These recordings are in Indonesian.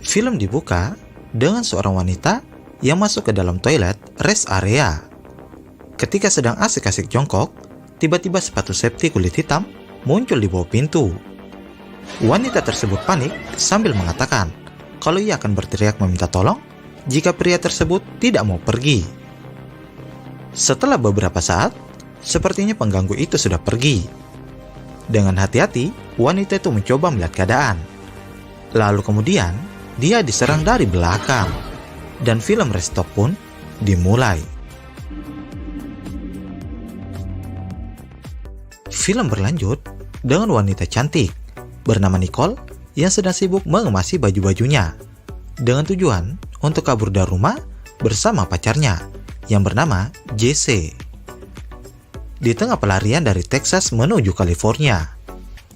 Film dibuka dengan seorang wanita yang masuk ke dalam toilet rest area. Ketika sedang asik-asik jongkok, tiba-tiba sepatu safety kulit hitam muncul di bawah pintu. Wanita tersebut panik sambil mengatakan kalau ia akan berteriak meminta tolong jika pria tersebut tidak mau pergi. Setelah beberapa saat, sepertinya pengganggu itu sudah pergi. Dengan hati-hati, wanita itu mencoba melihat keadaan. Lalu kemudian, dia diserang dari belakang. Dan film restop pun dimulai. Film berlanjut dengan wanita cantik bernama Nicole yang sedang sibuk mengemasi baju-bajunya dengan tujuan untuk kabur dari rumah bersama pacarnya yang bernama JC. Di tengah pelarian dari Texas menuju California,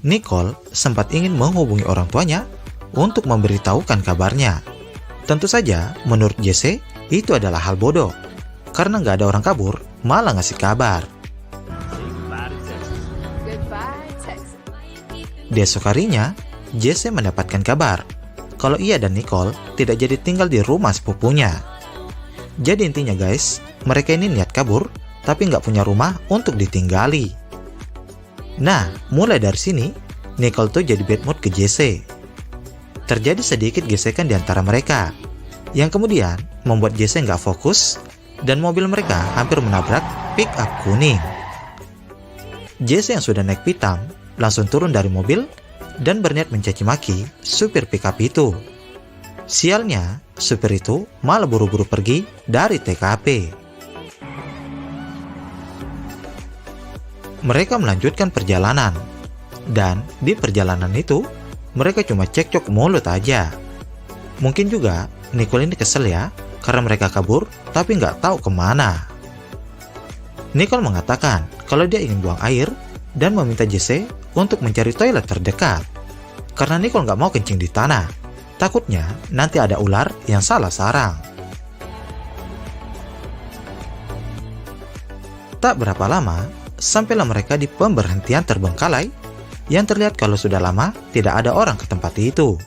Nicole sempat ingin menghubungi orang tuanya untuk memberitahukan kabarnya. Tentu saja, menurut JC, itu adalah hal bodoh, karena nggak ada orang kabur, malah ngasih kabar. Di esok harinya, JC mendapatkan kabar kalau ia dan Nicole tidak jadi tinggal di rumah sepupunya. Jadi intinya guys, mereka ini niat kabur, tapi nggak punya rumah untuk ditinggali. Nah, mulai dari sini, Nicole tuh jadi bad mood ke JC. Terjadi sedikit gesekan di antara mereka, yang kemudian membuat JC nggak fokus, dan mobil mereka hampir menabrak pick-up kuning. JC yang sudah naik pitam, langsung turun dari mobil, dan berniat mencaci maki supir pick-up itu. Sialnya, supir itu malah buru-buru pergi dari TKP. Mereka melanjutkan perjalanan, dan di perjalanan itu, mereka cuma cekcok mulut aja. Mungkin juga Nicole ini kesel ya, karena mereka kabur tapi nggak tahu kemana. Nicole mengatakan kalau dia ingin buang air dan meminta JC untuk mencari toilet terdekat. Karena Nicole nggak mau kencing di tanah, takutnya nanti ada ular yang salah sarang. Tak berapa lama, sampailah mereka di pemberhentian terbengkalai yang terlihat kalau sudah lama tidak ada orang ke tempat itu.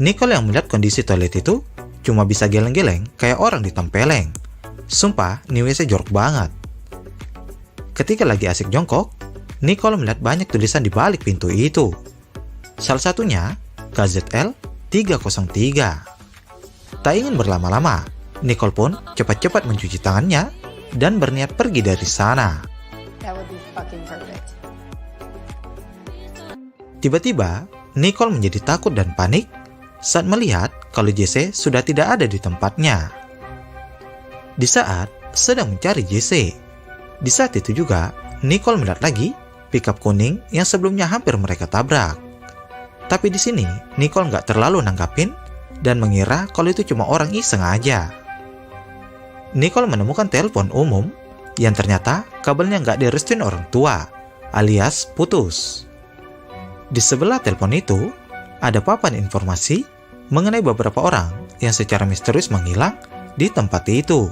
Nicole yang melihat kondisi toilet itu cuma bisa geleng-geleng kayak orang ditempeleng. Sumpah, ini WC jorok banget. Ketika lagi asik jongkok, Nicole melihat banyak tulisan di balik pintu itu. Salah satunya KZL 303. Tak ingin berlama-lama, Nicole pun cepat-cepat mencuci tangannya dan berniat pergi dari sana. Tiba-tiba, Nicole menjadi takut dan panik saat melihat kalau JC sudah tidak ada di tempatnya. Di saat sedang mencari JC, di saat itu juga Nicole melihat lagi pickup kuning yang sebelumnya hampir mereka tabrak. Tapi di sini Nicole nggak terlalu nanggapin dan mengira kalau itu cuma orang iseng aja. Nicole menemukan telepon umum yang ternyata kabelnya nggak direstuin orang tua, alias putus. Di sebelah telepon itu ada papan informasi mengenai beberapa orang yang secara misterius menghilang di tempat itu.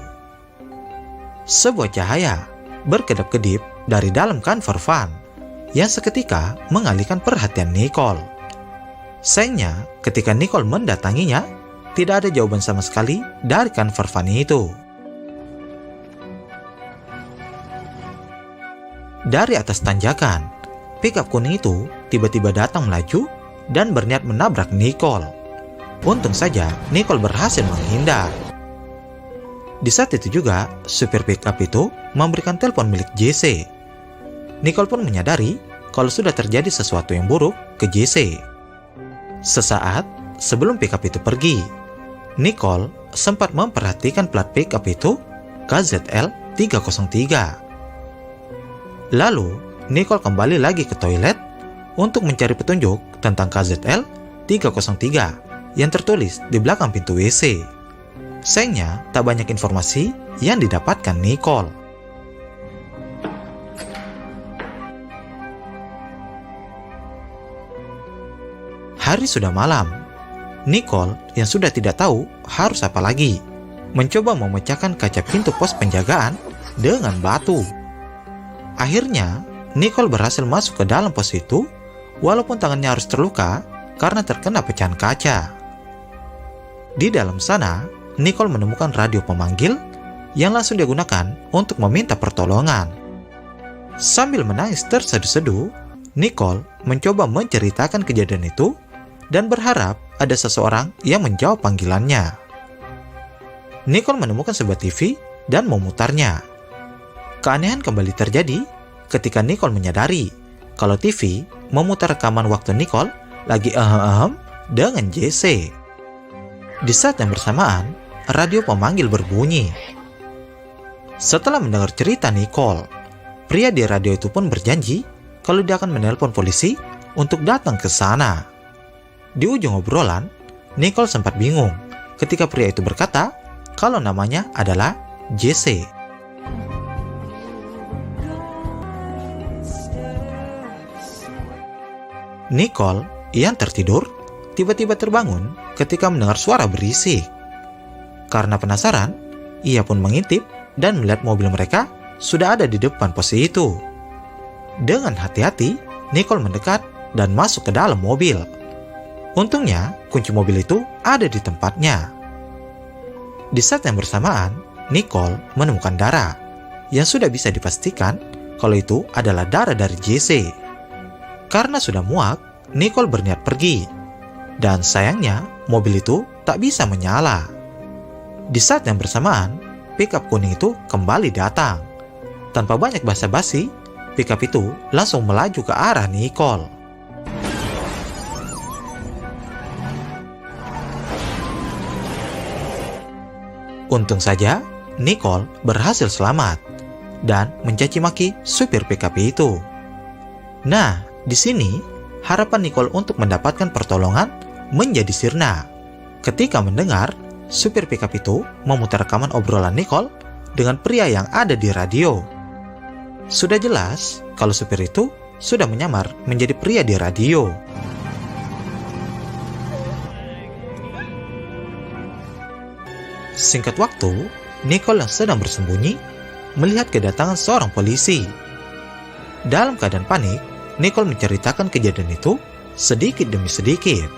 Sebuah cahaya berkedap-kedip dari dalam kanvar van yang seketika mengalihkan perhatian Nicole. Sayangnya, ketika Nicole mendatanginya, tidak ada jawaban sama sekali dari kanvar van itu. Dari atas tanjakan, pickup kuning itu tiba-tiba datang melaju dan berniat menabrak Nicole. Untung saja Nicole berhasil menghindar. Di saat itu juga, supir pickup itu memberikan telepon milik JC. Nicole pun menyadari kalau sudah terjadi sesuatu yang buruk ke JC. Sesaat sebelum pickup itu pergi, Nicole sempat memperhatikan plat pickup itu KZL 303. Lalu, Nicole kembali lagi ke toilet untuk mencari petunjuk tentang KZL 303 yang tertulis di belakang pintu WC. Sayangnya, tak banyak informasi yang didapatkan Nicole. Hari sudah malam. Nicole yang sudah tidak tahu harus apa lagi, mencoba memecahkan kaca pintu pos penjagaan dengan batu. Akhirnya, Nicole berhasil masuk ke dalam pos itu, walaupun tangannya harus terluka karena terkena pecahan kaca. Di dalam sana, Nicole menemukan radio pemanggil yang langsung digunakan untuk meminta pertolongan. Sambil menangis terseduh-seduh, Nicole mencoba menceritakan kejadian itu dan berharap ada seseorang yang menjawab panggilannya. Nicole menemukan sebuah TV dan memutarnya. Keanehan kembali terjadi ketika Nicole menyadari kalau TV memutar rekaman waktu Nicole lagi dengan Jesse. Di saat yang bersamaan, radio pemanggil berbunyi. Setelah mendengar cerita Nicole, pria di radio itu pun berjanji kalau dia akan menelpon polisi untuk datang ke sana. Di ujung obrolan, Nicole sempat bingung ketika pria itu berkata kalau namanya adalah Jesse. Nicole yang tertidur tiba-tiba terbangun ketika mendengar suara berisik. Karena penasaran, ia pun mengintip dan melihat mobil mereka sudah ada di depan pos itu. Dengan hati-hati, Nicole mendekat dan masuk ke dalam mobil. Untungnya, kunci mobil itu ada di tempatnya. Di saat yang bersamaan, Nicole menemukan darah yang sudah bisa dipastikan kalau itu adalah darah dari Jesse. Karena sudah muak, Nicole berniat pergi. Dan sayangnya, mobil itu tak bisa menyala. Di saat yang bersamaan, pickup kuning itu kembali datang. Tanpa banyak basa-basi, pickup itu langsung melaju ke arah Nicole. Untung saja, Nicole berhasil selamat dan mencaci maki supir pickup itu. Nah, di sini harapan Nicole untuk mendapatkan pertolongan menjadi sirna ketika mendengar supir pickup itu memutar rekaman obrolan Nicole dengan pria yang ada di radio. Sudah jelas kalau supir itu sudah menyamar menjadi pria di radio. Singkat waktu, Nicole yang sedang bersembunyi melihat kedatangan seorang polisi. Dalam keadaan panik, Nicole menceritakan kejadian itu sedikit demi sedikit.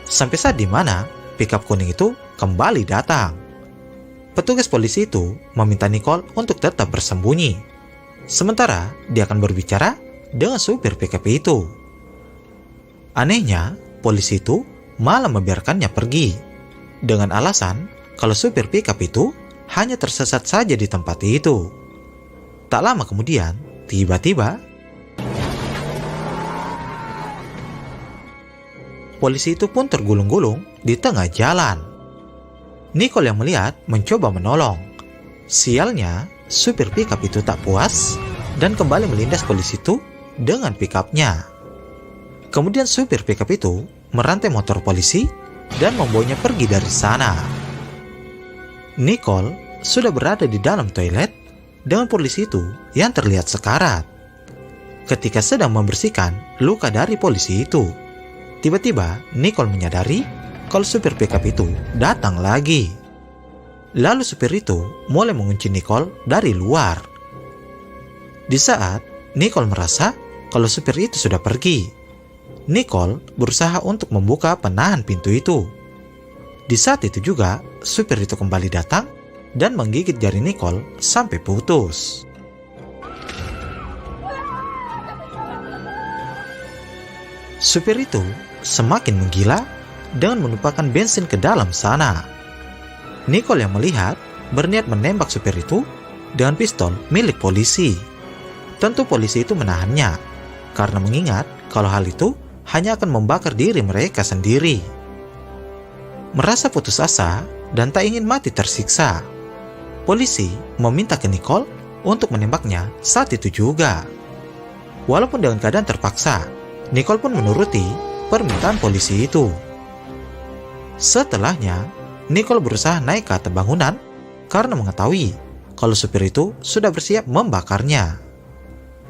Sampai saat di mana pickup kuning itu kembali datang. Petugas polisi itu meminta Nicole untuk tetap bersembunyi. Sementara dia akan berbicara dengan supir pickup itu. Anehnya, polisi itu malah membiarkannya pergi dengan alasan kalau supir pickup itu hanya tersesat saja di tempat itu. Tak lama kemudian, tiba-tiba polisi itu pun tergulung-gulung di tengah jalan. Nicole yang melihat mencoba menolong. Sialnya, supir pickup itu tak puas dan kembali melindas polisi itu dengan pickupnya. Kemudian supir pickup itu merantai motor polisi dan membawanya pergi dari sana. Nicole sudah berada di dalam toilet dengan polisi itu yang terlihat sekarat. Ketika sedang membersihkan luka dari polisi itu, tiba-tiba Nicole menyadari kalau supir pickup itu datang lagi. Lalu supir itu mulai mengunci Nicole dari luar. Di saat Nicole merasa kalau supir itu sudah pergi, Nicole berusaha untuk membuka penahan pintu itu. Di saat itu juga supir itu kembali datang dan menggigit jari Nicole sampai putus. Supir itu semakin menggila dengan menumpahkan bensin ke dalam sana. Nicole yang melihat berniat menembak supir itu dengan pistol milik polisi. Tentu polisi itu menahannya karena mengingat kalau hal itu hanya akan membakar diri mereka sendiri. Merasa putus asa dan tak ingin mati tersiksa, polisi meminta ke Nicole untuk menembaknya saat itu juga. Walaupun dengan keadaan terpaksa, Nicole pun menuruti permintaan polisi itu. Setelahnya, Nicole berusaha naik ke atap bangunan karena mengetahui kalau supir itu sudah bersiap membakarnya.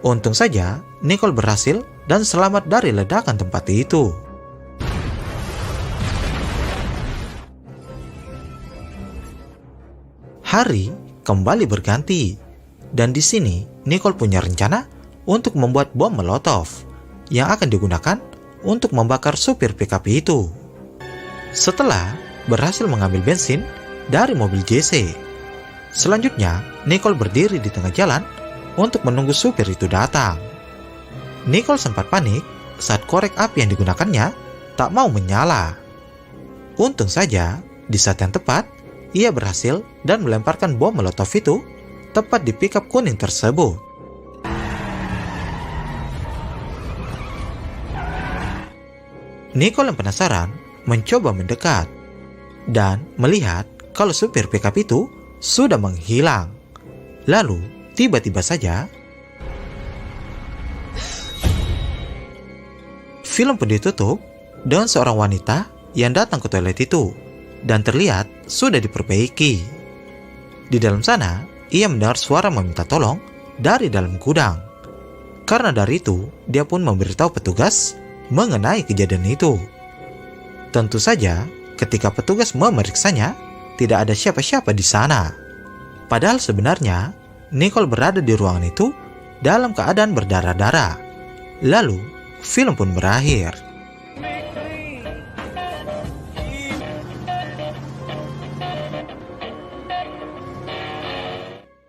Untung saja, Nicole berhasil dan selamat dari ledakan tempat itu. Hari kembali berganti, dan di sini Nicole punya rencana untuk membuat bom molotov yang akan digunakan untuk membakar supir pickup itu. Setelah berhasil mengambil bensin dari mobil Jesse. Selanjutnya, Nicole berdiri di tengah jalan untuk menunggu supir itu datang. Nicole sempat panik saat korek api yang digunakannya tak mau menyala. Untung saja, di saat yang tepat, ia berhasil dan melemparkan bom molotov itu tepat di pickup kuning tersebut. Nicole yang penasaran mencoba mendekat dan melihat kalau supir pickup itu sudah menghilang. Lalu, tiba-tiba saja, film pun ditutup dengan seorang wanita yang datang ke toilet itu dan terlihat sudah diperbaiki. Di dalam sana, ia mendengar suara meminta tolong dari dalam gudang. Karena dari itu, dia pun memberitahu petugas mengenai kejadian itu. Tentu saja, ketika petugas memeriksanya, tidak ada siapa-siapa di sana. Padahal sebenarnya, Nicole berada di ruangan itu dalam keadaan berdarah-darah. Lalu, film pun berakhir.